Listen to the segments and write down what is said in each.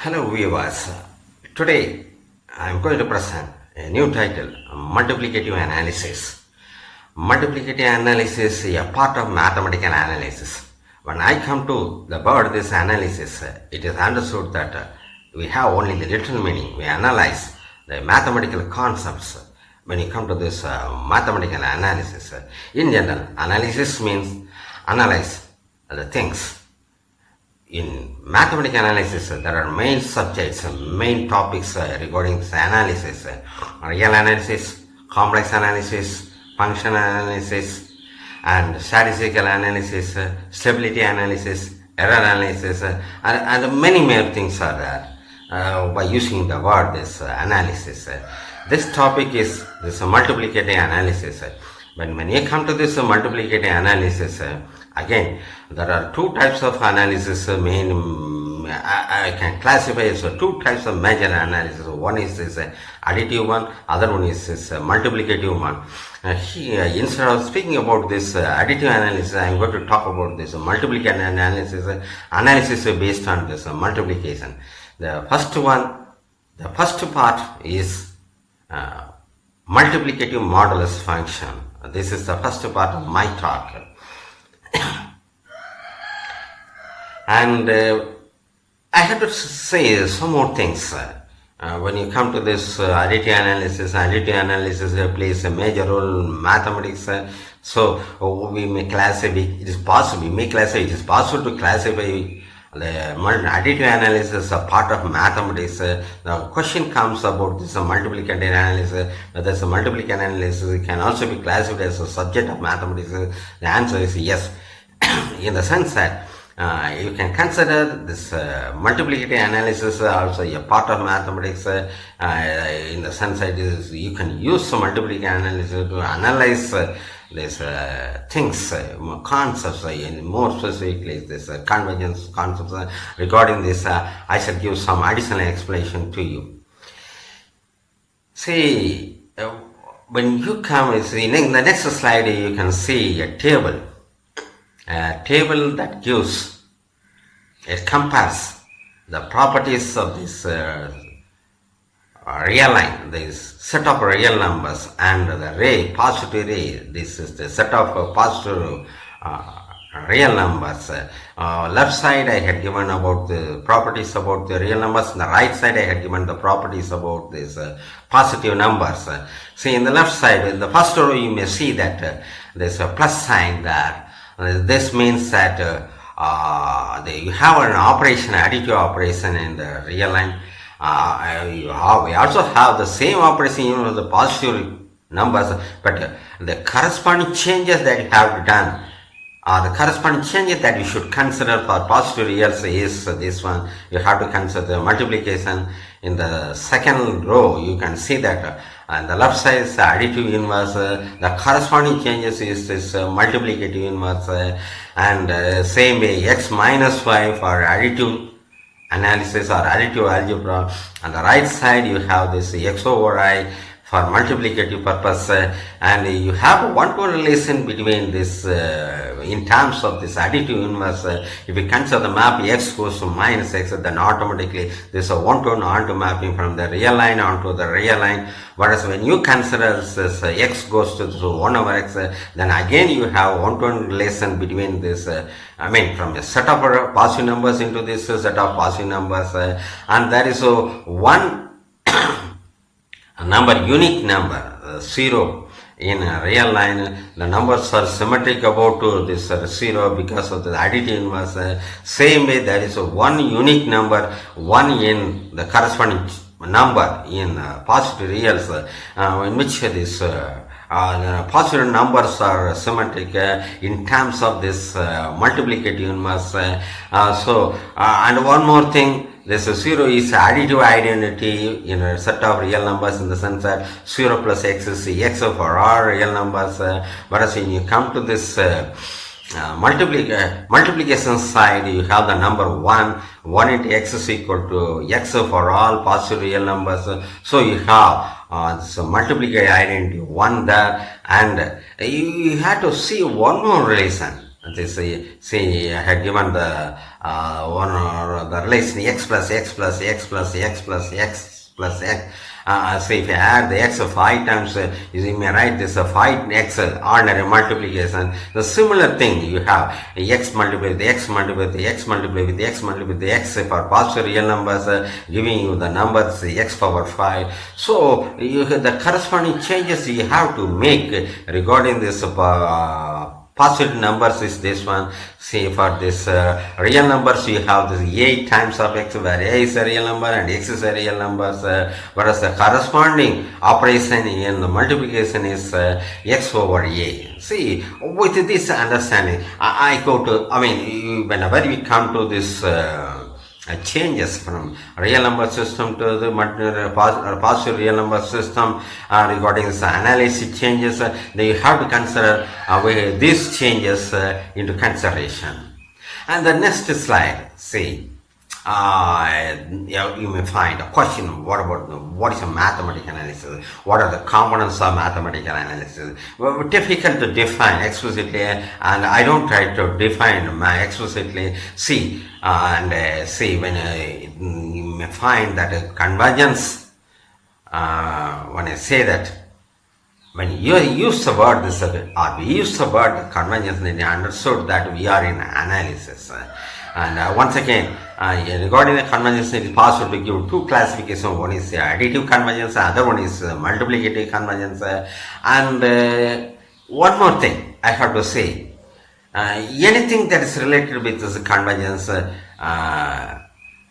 Hello viewers, today I am going to present a new title, Multiplicative Analysis. Multiplicative analysis is a part of mathematical analysis. When I come to the word this analysis, it is understood that we have only the literal meaning. We analyze the mathematical concepts when you come to this mathematical analysis. In general, analysis means analyze the things. In mathematical analysis, there are main subjects, main topics regarding this analysis. Real analysis, complex analysis, function analysis, and statistical analysis, stability analysis, error analysis, and many more things are there by using the word this analysis. This topic is this multiplicative analysis. When you come to this multiplicative analysis, again, there are two types of analysis. I can classify as two types of major analysis. One is this additive one, other one is this multiplicative one. Here, instead of speaking about this additive analysis, I am going to talk about this multiplicative analysis. Analysis based on this multiplication. The first part is multiplicative modulus function. This is the first part of my talk. And I have to say some more things. When you come to this additive analysis plays a major role in mathematics. So we may classify, it is possible to classify the additive analysis is a part of mathematics. The question comes about this multiplicative analysis. Whether this multiplicative analysis can also be classified as a subject of mathematics. The answer is yes, in the sense that you can consider this multiplicative analysis also a part of mathematics. In the sense that you can use multiplicative analysis to analyze these things, concepts, in more specifically this convergence concepts. Regarding this, I shall give some additional explanation to you. See, when you come, in the next slide, you can see a table that gives, it compares the properties of this real line, this set of real numbers, and the positive ray. This is the set of positive real numbers. Left side I had given about the properties about the real numbers, and the right side I had given the properties about these positive numbers. See, in the left side, in the first row, you may see that there's a plus sign there. This means that you have an operation, additive operation in the real line. We also have the same operation in the positive numbers, but the corresponding changes that you have done, the corresponding changes that you should consider for positive reals is this one. You have to consider the multiplication. In the second row, you can see that on the left side is the additive inverse. The corresponding changes is this multiplicative inverse, and same way x minus y for additive analysis or additive algebra. On the right side, you have this x over I for multiplicative purpose, and you have a one-to-one relation between this in terms of this additive inverse. If you consider the map x goes to minus x, then automatically there is a one-to-one onto mapping from the real line onto the real line. Whereas when you consider this x goes to 1 over x, then again you have one-to-one relation between this, from a set of positive numbers into this set of positive numbers, and there is one number, unique number, 0. In a real line, the numbers are symmetric about to this 0 because of the additive inverse. Same way, there is one unique number, 1 in the corresponding number in positive reals, in which this positive numbers are symmetric in terms of this multiplicative inverse. And one more thing, this 0 is additive identity in a set of real numbers, in the sense that 0 plus x is x for all real numbers. Whereas when you come to this multiplication side, you have the number 1 into x is equal to x for all positive real numbers. So you have this multiplicative identity 1 there, and you have to see one more relation. This say I had given the one or the relation x plus x plus x plus x plus x plus x. So if you add the x of 5 times, you may write this 5x ordinary multiplication. The similar thing you have x multiplied with x multiplied with x multiplied with x multiplied with x for positive real numbers, giving you the numbers x power 5. So the corresponding changes you have to make regarding this positive numbers is this one. See, for this real numbers you have this a times of x, where a is a real number and x is a real number, whereas the corresponding operation in the multiplication is x over a. See, with this understanding, I go to, whenever we come to this changes from real number system to the positive real number system, regarding this analysis changes, they have to consider these changes into consideration. And the next slide, see, you may find a question, what is a mathematical analysis? What are the components of mathematical analysis? Well, difficult to define explicitly, and I don't try to define explicitly. See, when you may find that convergence, when I say that, when you use the word this, or we use the word convergence, then you understood that we are in analysis. And once again, regarding the convergence, it is possible to give two classifications. One is additive convergence, the other one is multiplicative convergence. And one more thing I have to say, anything that is related with this convergence, then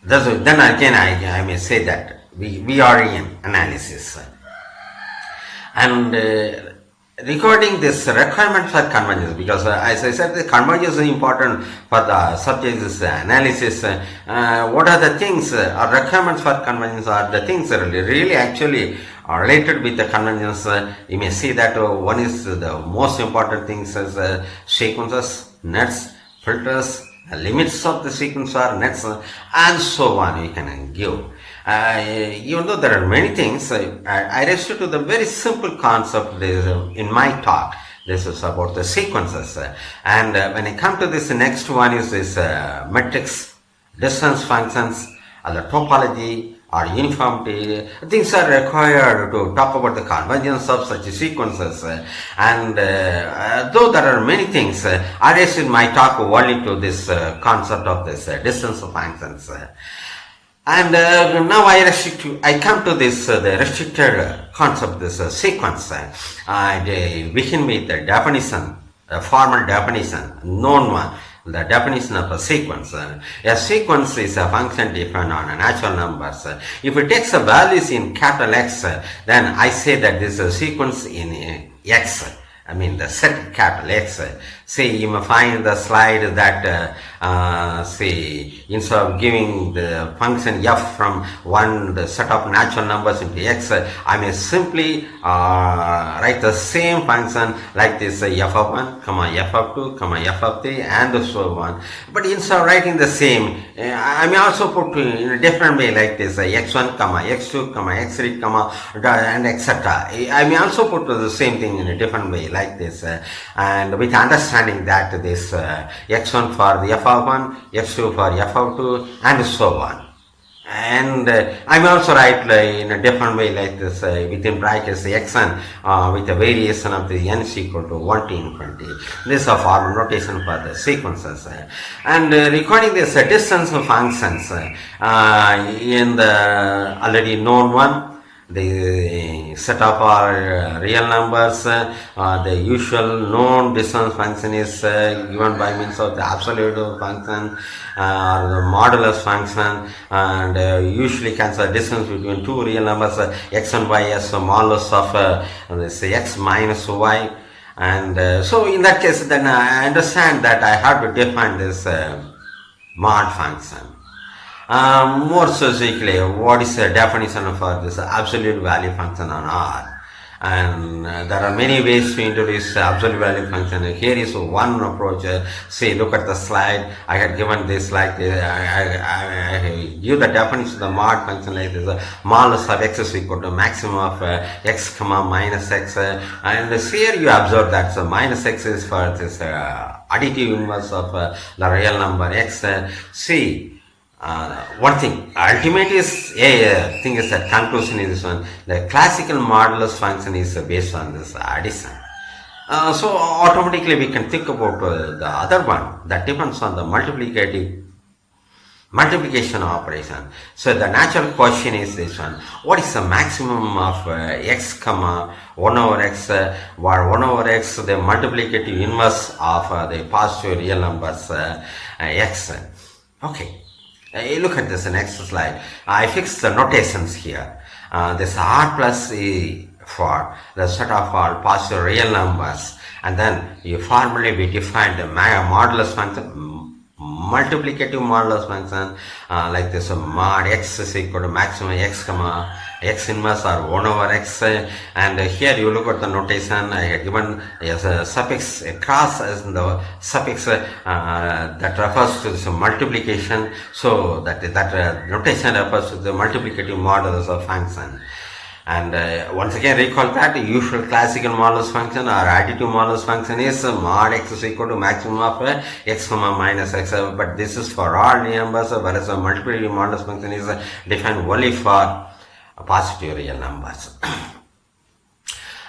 again I may say that we are in analysis. And regarding this requirement for convergence, because as I said, the convergence is important for the subject's analysis. What are the things or requirements for convergence, are the things that really actually are related with the convergence? You may see that one is the most important things as sequences, nets, filters, limits of the sequence or nets, and so on we can give. Even though there are many things, I restrict to the very simple concept in my talk. This is about the sequences. And when I come to this, next one is this metrics, distance functions, the topology or uniformity. Things are required to talk about the convergence of such sequences. And though there are many things, I restrict my talk only to this concept of this distance functions. And now I come to this the restricted concept, this sequence. I begin with the definition, a formal definition, known one, the definition of a sequence. A sequence is a function defined on natural numbers. If it takes a values in capital X, then I say that this is a sequence in X. The set capital X. See, you may find the slide that instead of giving the function f from the set of natural numbers into x, I may simply write the same function like this, f of 1, f of 2, f of 3, and so on. But instead of writing the same, I may also put in a different way like this, x1, x2, x3, and etc. I may also put the same thing in a different way like this, and with understanding that this x1 for the f of 1, x2 for f of 2, and so on. And I may also write in a different way like this, within brackets xn with a variation of the n is equal to 1 to infinity. This is a formal notation for the sequences. And recording this distance functions in the already known one, the set of our real numbers, the usual known distance function is given by means of the absolute function or the modulus function, and usually consider distance between two real numbers, x and y, as a modulus of this x minus y. And so in that case, then I understand that I have to define this mod function. More specifically, what is the definition for this absolute value function on R? And there are many ways to introduce absolute value function. Here is one approach. See, look at the slide. I had given this like I give the definition of the mod function like this: modulus of x is equal to maximum of x comma minus x. And here you observe that so minus x is for this additive inverse of the real number x. See. One thing, ultimate is thing is that conclusion is this one. The classical modulus function is based on this addition. So automatically we can think about the other one that depends on the multiplication operation. So the natural question is this one: what is the maximum of x comma 1 over x, where 1 over x the multiplicative inverse of the positive real numbers x? Okay. You look at this next slide. I fixed the notations here. This R plus E for the set of all positive real numbers, and then you formally we define the modulus function, multiplicative modulus function like this: mod x is equal to maximum x comma x inverse or 1 over x. And here you look at the notation. I had given as a suffix, a cross as the suffix that refers to this multiplication. So that notation refers to the multiplicative modulus of function. And once again recall that the usual classical modulus function or additive modulus function is mod x is equal to maximum of x comma minus x. But this is for all numbers, whereas a multiplicative modulus function is defined only for positive real numbers.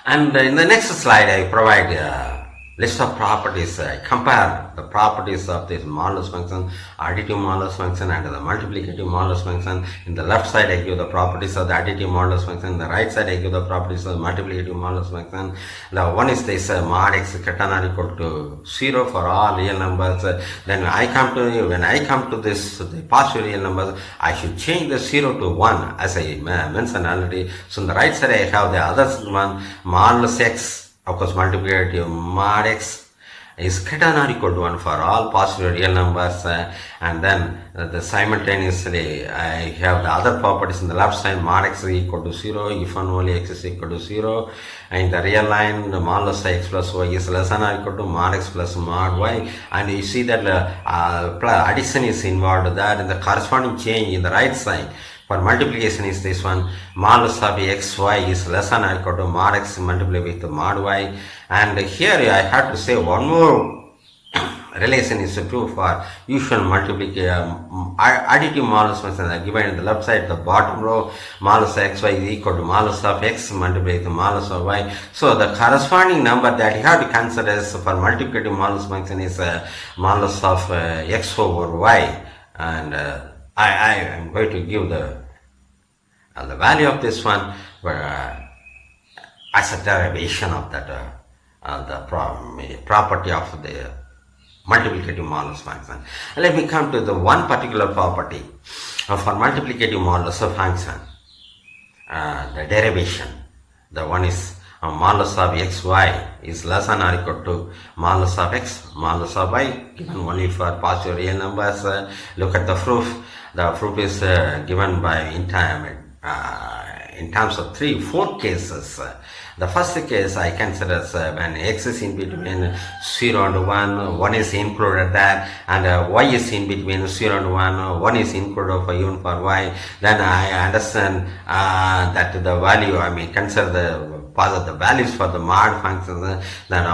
And in the next slide I provide a list of properties. I compare the properties of this modulus function, additive modulus function and the multiplicative modulus function. In the left side I give the properties of the additive modulus function, in the right side I give the properties of the multiplicative modulus function. The one is this mod x greater than or equal to 0 for all real numbers. Then when I come to this the positive real numbers, I should change the 0 to 1 as I mentioned already. So on the right side I have the other one, modulus x. Of course, multiplicative mod x is greater than or equal to 1 for all positive real numbers, and then simultaneously I have the other properties in the left side. Mod x is equal to 0 if and only x is equal to 0, and in the real line the modulus x plus y is less than or equal to mod x plus mod y, and you see that addition is involved there in the corresponding change in the right side. For multiplication is this one: modulus of xy is less than or equal to mod x multiplied with mod y. And here I have to say one more relation is true for usual additive modulus function given in the left side, the bottom row. Modulus xy is equal to modulus of x multiplied with modulus of y. So the corresponding number that you have to consider is for multiplicative modulus function is modulus of x over y. And I am going to give the value of this one as a derivation of that the property of the multiplicative modulus function. Let me come to the one particular property for multiplicative modulus of function, the derivation. The one is modulus of xy is less than or equal to modulus of x modulus of y, given only for positive real numbers. Look at the proof. The proof is given by in terms of 4 cases. The first case I consider when x is in between 0 and 1 is included there, and y is in between 0 and 1 is included for even for y. Then I understand that the value, consider the values for the mod functions. Then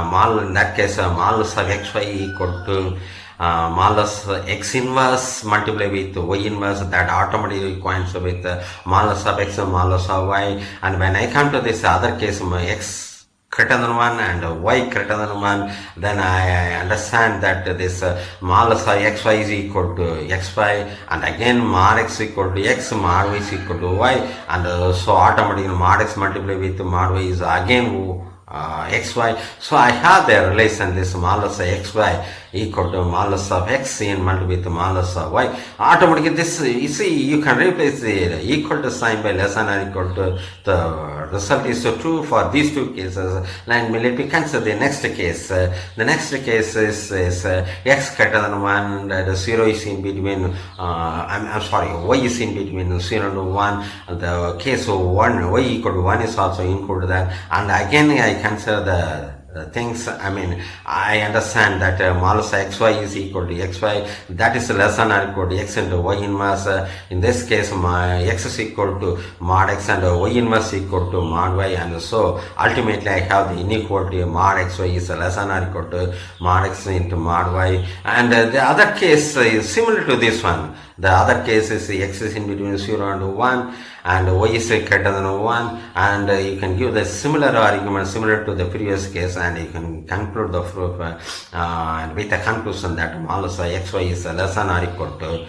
in that case modulus of xy equal to modulus x inverse multiplied with y inverse, that automatically coincides with modulus of x and modulus of y. And when I come to this other case, x greater than 1 and y greater than 1, then I understand that this modulus of xy is equal to xy, and again mod x equal to x, mod y is equal to y, and so automatically mod x multiplied with mod y is again xy. So I have the relation, this modulus xy equal to modulus of x in multiplied with modulus of y. Automatically this, you see, you can replace the equal to sign by less than or equal to. The result is true for these two cases. And let me consider the next case. The next case is x greater than 1 and 0 is in between, I'm sorry, y is in between 0 and 1. The case of 1, y equal to 1 is also included there. And again I consider the things, I mean, I understand that modulus xy is equal to xy, that is less than or equal to x into y inverse. In this case, my x is equal to mod x and y inverse equal to mod y, and so ultimately I have the inequality mod xy is less than or equal to mod x into mod y. And the other case is similar to this one. The other case is x is in between 0 and 1 and y is greater than 1, and you can give the similar argument similar to the previous case, and you can conclude the proof with the conclusion that modulus xy is less than or equal to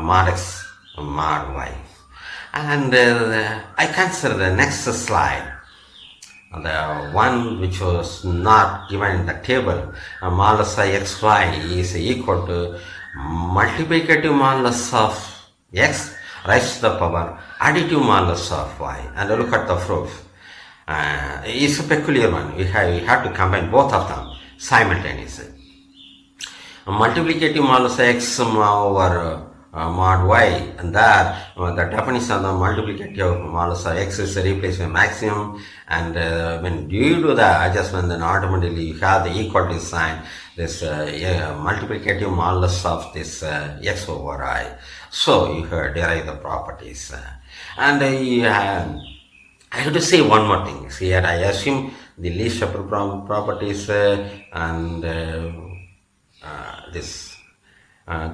mod x mod y. And I consider the next slide, the one which was not given in the table. Modulus xy is equal to multiplicative modulus of x raised to the power additive modulus of y. And look at the proof. It's a peculiar one. We have to combine both of them simultaneously. Multiplicative modulus x over mod y, and that the definition of the multiplicative modulus of x is replaced by maximum, and when due to the adjustment, then automatically you have the equality sign, this multiplicative modulus of this x over I. So you derive the properties. And I have to say one more thing. Here I assume the least properties and this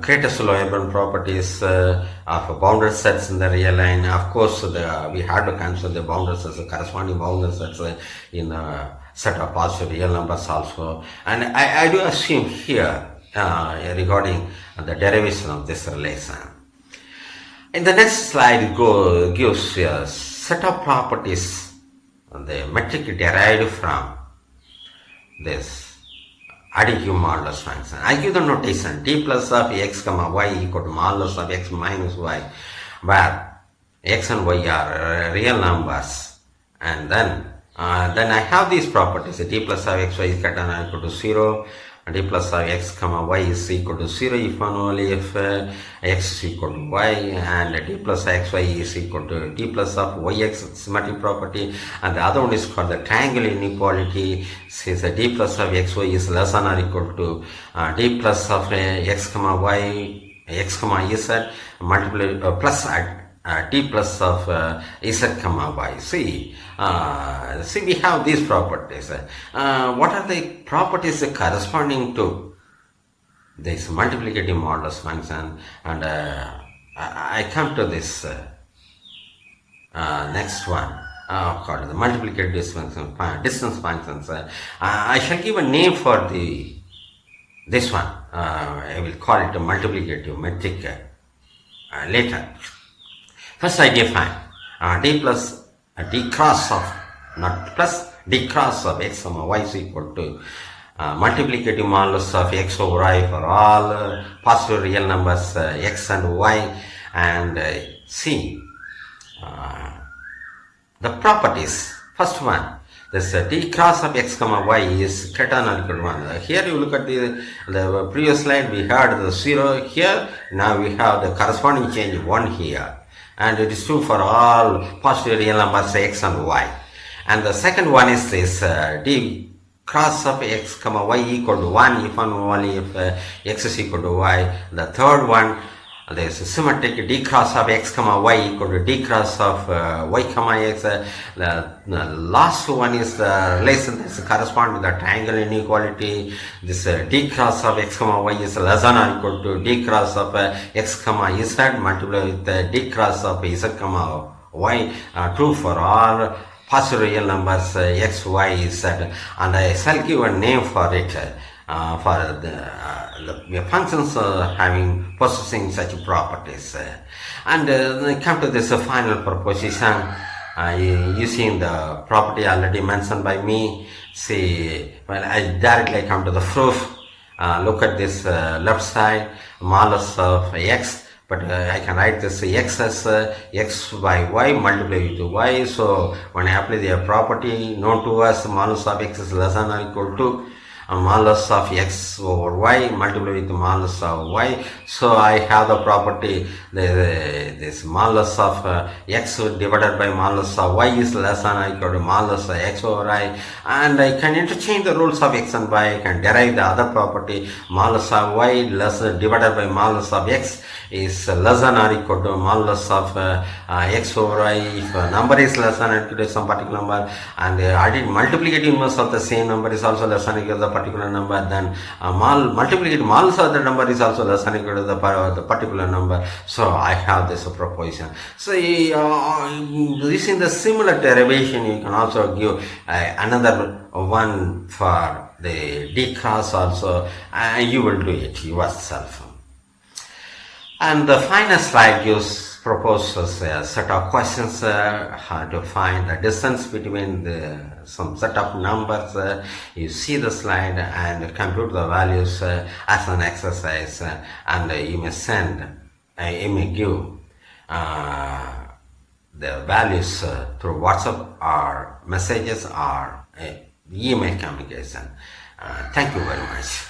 greatest Loyola properties of bounded sets in the real line. Of course, we have to consider the bounded sets, the corresponding bounded sets in a set of positive real numbers also. And I do assume here regarding the derivation of this relation. In the next slide, it gives a set of properties, the metric derived from this additive modulus function. I give the notation d plus of x comma y equal to modulus of x minus y, where x and y are real numbers, and then I have these properties. D plus of xy is greater than or equal to 0, d plus of x comma y is equal to 0 if and only if x is equal to y, and d plus of xy is equal to d plus of yx symmetric property, and the other one is called the triangle inequality, since d plus of xy is less than or equal to d plus of x comma y, x comma z multiply plus d plus of z comma y. See, we have these properties. What are the properties corresponding to this multiplicative modulus function? And I come to this next one called the multiplicative distance functions. I shall give a name for this one. I will call it a multiplicative metric later. First I define d plus d cross of, not plus, d cross of x comma y is equal to multiplicative modulus of x over I for all positive real numbers x and y, and see the properties. First one, this d cross of x comma y is greater than or equal to 1. Here you look at the previous slide, we had the 0 here, now we have the corresponding change 1 here. And it is true for all positive real numbers x and y. And the second one is this d cross of x comma y equal to 1 if and only if x is equal to y. The third one, there is a symmetric d cross of x comma y equal to d cross of y comma x. The last one is the relation that is corresponding to the triangle inequality. This d cross of x comma y is less than or equal to d cross of x comma z multiplied with d cross of z comma y. True for all positive real numbers x, y, z. And I shall give a name for it. For the functions possessing such properties. And come to this final proposition using the property already mentioned by me. See, well, I directly come to the proof. look at this left side, modulus of x, but I can write this x as x by y multiplied with y. So when I apply the property known to us, modulus of x is less than or equal to modulus of x over y multiplied with modulus of y. So I have the property this modulus of x divided by modulus of y is less than or equal to modulus of x over y, and I can interchange the rules of x and y. I can derive the other property modulus of y less divided by modulus of x is less than or equal to modulus of x over y. If a number is less than or equal to some particular number, and the multiplicative inverse of the same number is also less than or equal to the particular number, then multiplicative modulus of the number is also less than or equal to the particular number. So I have this proposition. So using the similar derivation, you can also give another one for the d cross also, and you will do it yourself. And the final slide proposes a set of questions how to find the distance between some set of numbers. You see the slide and compute the values as an exercise, and you may give the values through WhatsApp or messages or email communication. Thank you very much.